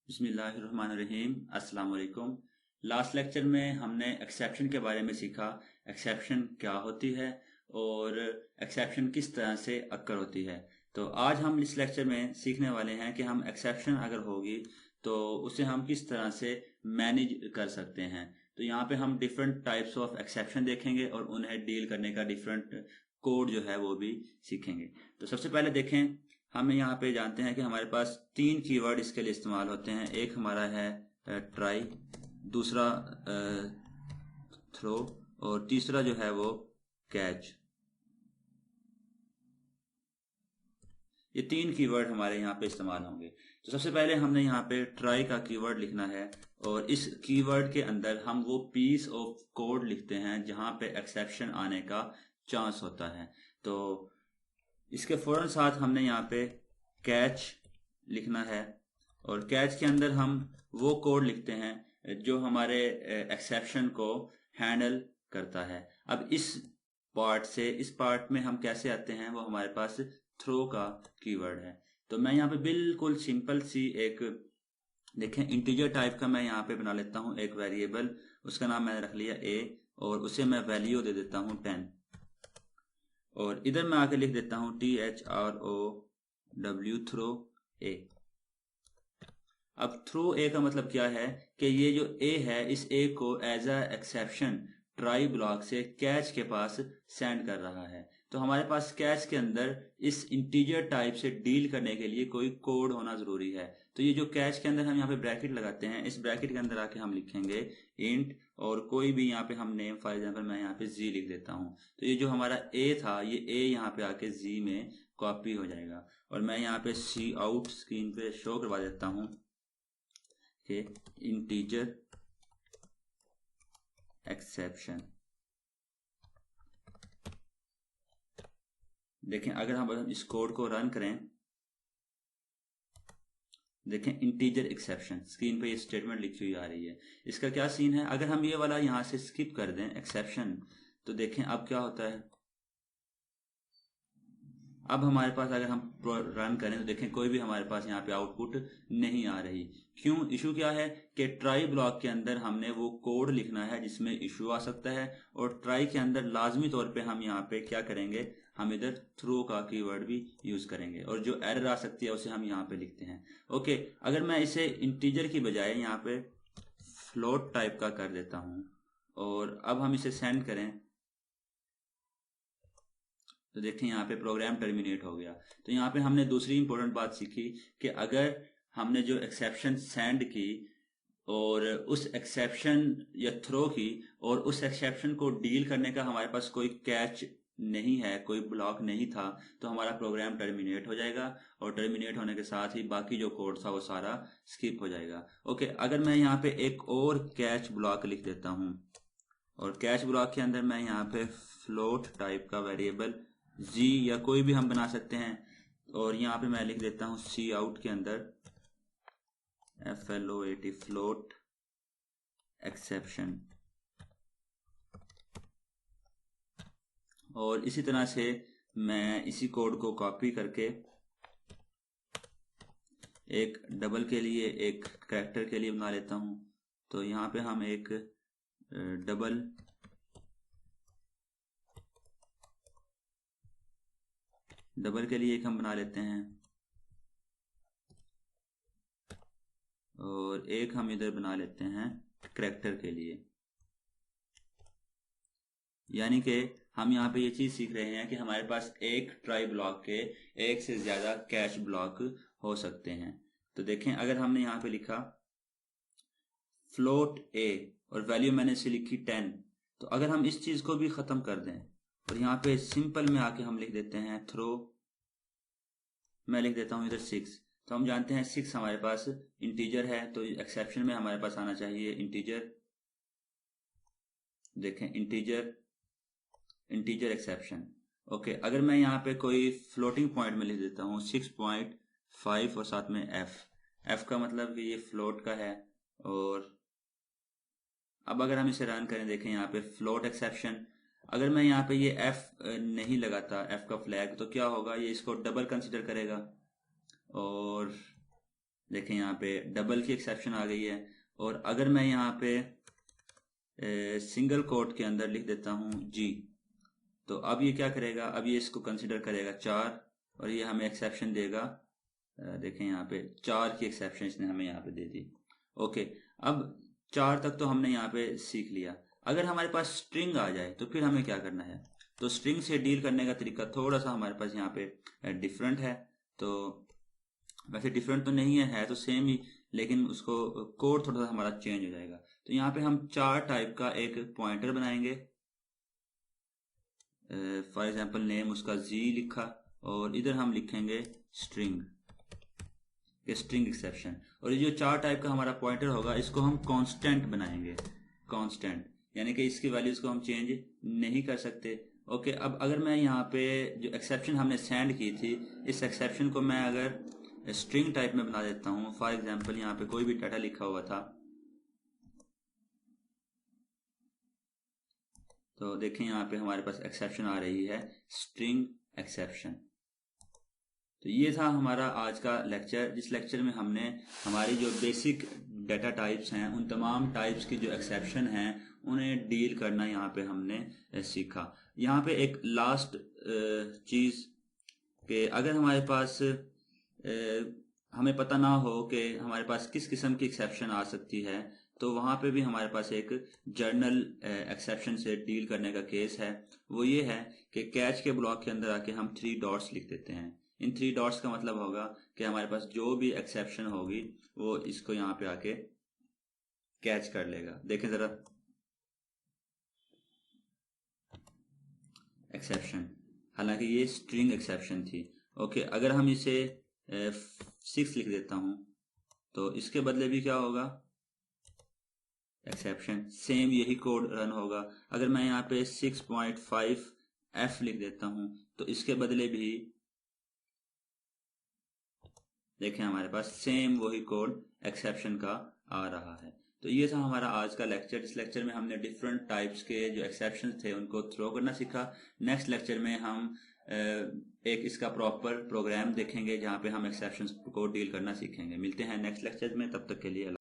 बिस्मिल्लाहिर्रहमानिर्रहीम। अस्सलाम वालेकुम। लास्ट लेक्चर में हमने एक्सेप्शन के बारे में सीखा। एक्सेप्शन क्या होती है और एक्सेप्शन किस तरह से अक्कर होती है। तो आज हम इस लेक्चर में सीखने वाले हैं कि हम एक्सेप्शन अगर होगी तो उसे हम किस तरह से मैनेज कर सकते हैं। तो यहाँ पे हम डिफरेंट टाइप्स ऑफ एक्सेप्शन देखेंगे और उन्हें डील करने का डिफरेंट कोड जो है वो भी सीखेंगे। तो सबसे पहले देखें, हम यहाँ पे जानते हैं कि हमारे पास तीन कीवर्ड इसके लिए इस्तेमाल होते हैं। एक हमारा है ट्राई, दूसरा थ्रो और तीसरा जो है वो कैच। ये तीन कीवर्ड हमारे यहाँ पे इस्तेमाल होंगे। तो सबसे पहले हमने यहाँ पे ट्राई का कीवर्ड लिखना है और इस कीवर्ड के अंदर हम वो पीस ऑफ कोड लिखते हैं जहां पे एक्सेप्शन आने का चांस होता है। तो इसके फौरन साथ हमने यहाँ पे कैच लिखना है और कैच के अंदर हम वो कोड लिखते हैं जो हमारे एक्सेप्शन को हैंडल करता है। अब इस पार्ट में हम कैसे आते हैं, वो हमारे पास थ्रो का कीवर्ड है। तो मैं यहाँ पे बिल्कुल सिंपल सी एक देखें इंटीजर टाइप का मैं यहाँ पे बना लेता हूँ एक वेरिएबल। उसका नाम मैंने रख लिया a और उसे मैं वैल्यू दे देता हूँ 10 और इधर मैं आके लिख देता हूँ THROW थ्रो a। अब थ्रो a का मतलब क्या है कि ये जो a है इस a को as a exception try block से कैच के पास सेंड कर रहा है। तो हमारे पास कैच के अंदर इस इंटीजर टाइप से डील करने के लिए कोई कोड होना जरूरी है। तो ये जो कैच के अंदर हम यहाँ पे ब्रैकेट लगाते हैं, इस ब्रैकेट के अंदर आके हम लिखेंगे इंट और कोई भी यहाँ पे हम नेम, फॉर एग्जांपल मैं यहाँ पे जी लिख देता हूँ। तो ये जो हमारा a था ये a यहाँ पे आके जी में कॉपी हो जाएगा और मैं यहाँ पे सी आउट स्क्रीन पे शो करवा देता हूँ कि इंटीजर एक्सेप्शन। देखें अगर हम इस कोड को रन करें, देखें इंटीजर एक्सेप्शन स्क्रीन पे ये स्टेटमेंट लिखी हुई आ रही है। इसका क्या सीन है, अगर हम ये वाला यहां से स्किप कर दें एक्सेप्शन, तो देखें अब क्या होता है। अब हमारे पास अगर हम रन करें तो देखें कोई भी हमारे पास यहाँ पे आउटपुट नहीं आ रही। क्यों? इशू क्या है कि ट्राई ब्लॉक के अंदर हमने वो कोड लिखना है जिसमें इशू आ सकता है और ट्राई के अंदर लाजमी तौर पे हम यहाँ पे क्या करेंगे, हम इधर थ्रो का कीवर्ड भी यूज करेंगे और जो एरर आ सकती है उसे हम यहाँ पे लिखते हैं। ओके, अगर मैं इसे इंटीजर की बजाय यहाँ पे फ्लोट टाइप का कर देता हूँ और अब हम इसे सेंड करें तो देखें यहाँ पे प्रोग्राम टर्मिनेट हो गया। तो यहाँ पे हमने दूसरी इंपॉर्टेंट बात सीखी कि अगर हमने जो एक्सेप्शन सेंड की और उस एक्सेप्शन या थ्रो की और उस एक्सेप्शन को डील करने का हमारे पास कोई कैच नहीं है, कोई ब्लॉक नहीं था, तो हमारा प्रोग्राम टर्मिनेट हो जाएगा और टर्मिनेट होने के साथ ही बाकी जो कोड था वो सारा स्किप हो जाएगा। ओके, अगर मैं यहाँ पे एक और कैच ब्लॉक लिख देता हूँ और कैच ब्लॉक के अंदर मैं यहाँ पे फ्लोट टाइप का वेरिएबल जी या कोई भी हम बना सकते हैं और यहाँ पे मैं लिख देता हूँ सी आउट के अंदर FLOAT फ्लोट एक्सेप्शन। और इसी तरह से मैं इसी कोड को कॉपी करके एक डबल के लिए एक कैरेक्टर के लिए बना लेता हूँ। तो यहाँ पे हम एक डबल के लिए एक हम बना लेते हैं और एक हम इधर बना लेते हैं कैरेक्टर के लिए। यानी कि हम यहाँ पे ये चीज सीख रहे हैं कि हमारे पास एक ट्राई ब्लॉक के एक से ज्यादा कैच ब्लॉक हो सकते हैं। तो देखें अगर हमने यहाँ पे लिखा फ्लोट a और वैल्यू मैंने इसे लिखी 10, तो अगर हम इस चीज को भी खत्म कर दें और यहाँ पे सिंपल में आके हम लिख देते हैं थ्रो, मैं लिख देता हूँ इधर 6, तो हम जानते हैं 6 हमारे पास इंटीजर है। तो एक्सेप्शन में हमारे पास आना चाहिए इंटीजर। देखें इंटीजर एक्सेप्शन। ओके, अगर मैं यहाँ पे कोई फ्लोटिंग पॉइंट में लिख देता हूँ 6.5 और साथ में f का मतलब कि ये फ्लोट का है। और अब अगर हम इसे रन करें, देखें यहाँ पे फ्लोट एक्सेप्शन, अगर मैं यहाँ पे ये f नहीं लगाता, f का फ्लैग, तो क्या होगा, ये इसको डबल कंसीडर करेगा और देखें यहाँ पे डबल की एक्सेप्शन आ गई है। और अगर मैं यहाँ पे सिंगल कोट के अंदर लिख देता हूँ जी, तो अब ये क्या करेगा, अब ये इसको कंसिडर करेगा 4 और ये हमें एक्सेप्शन देगा। देखें यहाँ पे 4 की एक्सेप्शन इसने हमें यहाँ पे दे दी। ओके, अब 4 तक तो हमने यहाँ पे सीख लिया। अगर हमारे पास स्ट्रिंग आ जाए तो फिर हमें क्या करना है। तो स्ट्रिंग से डील करने का तरीका थोड़ा सा हमारे पास यहाँ पे डिफरेंट है। तो वैसे डिफरेंट तो नहीं है तो सेम ही, लेकिन उसको कोड थोड़ा सा हमारा चेंज हो जाएगा। तो यहाँ पे हम 4 टाइप का एक पॉइंटर बनाएंगे। फॉर एग्जांपल नेम उसका जी लिखा और इधर हम लिखेंगे स्ट्रिंग, स्ट्रिंग एक्सेप्शन। और ये जो 4 टाइप का हमारा पॉइंटर होगा इसको हम कांस्टेंट बनाएंगे, कांस्टेंट, यानी कि इसकी वैल्यूज को हम चेंज नहीं कर सकते। ओके, अब अगर मैं यहाँ पे जो एक्सेप्शन हमने सेंड की थी, इस एक्सेप्शन को मैं अगर स्ट्रिंग टाइप में बना देता हूँ। फॉर एग्जांपल यहाँ पे कोई भी डाटा लिखा हुआ था, तो देखें यहाँ पे हमारे पास एक्सेप्शन आ रही है स्ट्रिंग एक्सेप्शन। तो ये था हमारा आज का लेक्चर, जिस लेक्चर में हमने हमारी जो बेसिक डाटा टाइप्स हैं उन तमाम टाइप्स की जो एक्सेप्शन हैं उन्हें डील करना यहाँ पे हमने सीखा। यहाँ पे एक लास्ट चीज़ कि अगर हमारे पास हमें पता ना हो कि हमारे पास किस किस्म की एक्सेप्शन आ सकती है, तो वहाँ पे भी हमारे पास एक जर्नल एक्सेप्शन से डील करने का केस है। वो ये है कि कैच के ब्लॉक के अंदर आके हम 3 डॉट्स लिख देते हैं। इन 3 डॉट्स का मतलब होगा कि हमारे पास जो भी एक्सेप्शन होगी वो इसको यहाँ पे आके कैच कर लेगा। देखें ज़रा, एक्सेप्शन, हालांकि ये स्ट्रिंग एक्सेप्शन थी। ओके, अगर हम इसे 6 लिख देता हूँ तो इसके बदले भी क्या होगा, एक्सेप्शन, सेम यही कोड रन होगा। अगर मैं यहाँ पे 6.5F लिख देता हूँ तो इसके बदले भी देखें हमारे पास सेम वही कोड एक्सेप्शन का आ रहा है। तो ये था हमारा आज का लेक्चर। इस लेक्चर में हमने डिफरेंट टाइप्स के जो एक्सेप्शन थे उनको थ्रो करना सीखा। नेक्स्ट लेक्चर में हम एक इसका प्रॉपर प्रोग्राम देखेंगे जहाँ पे हम एक्सेप्शंस को डील करना सीखेंगे। मिलते हैं नेक्स्ट लेक्चर में, तब तक के लिए।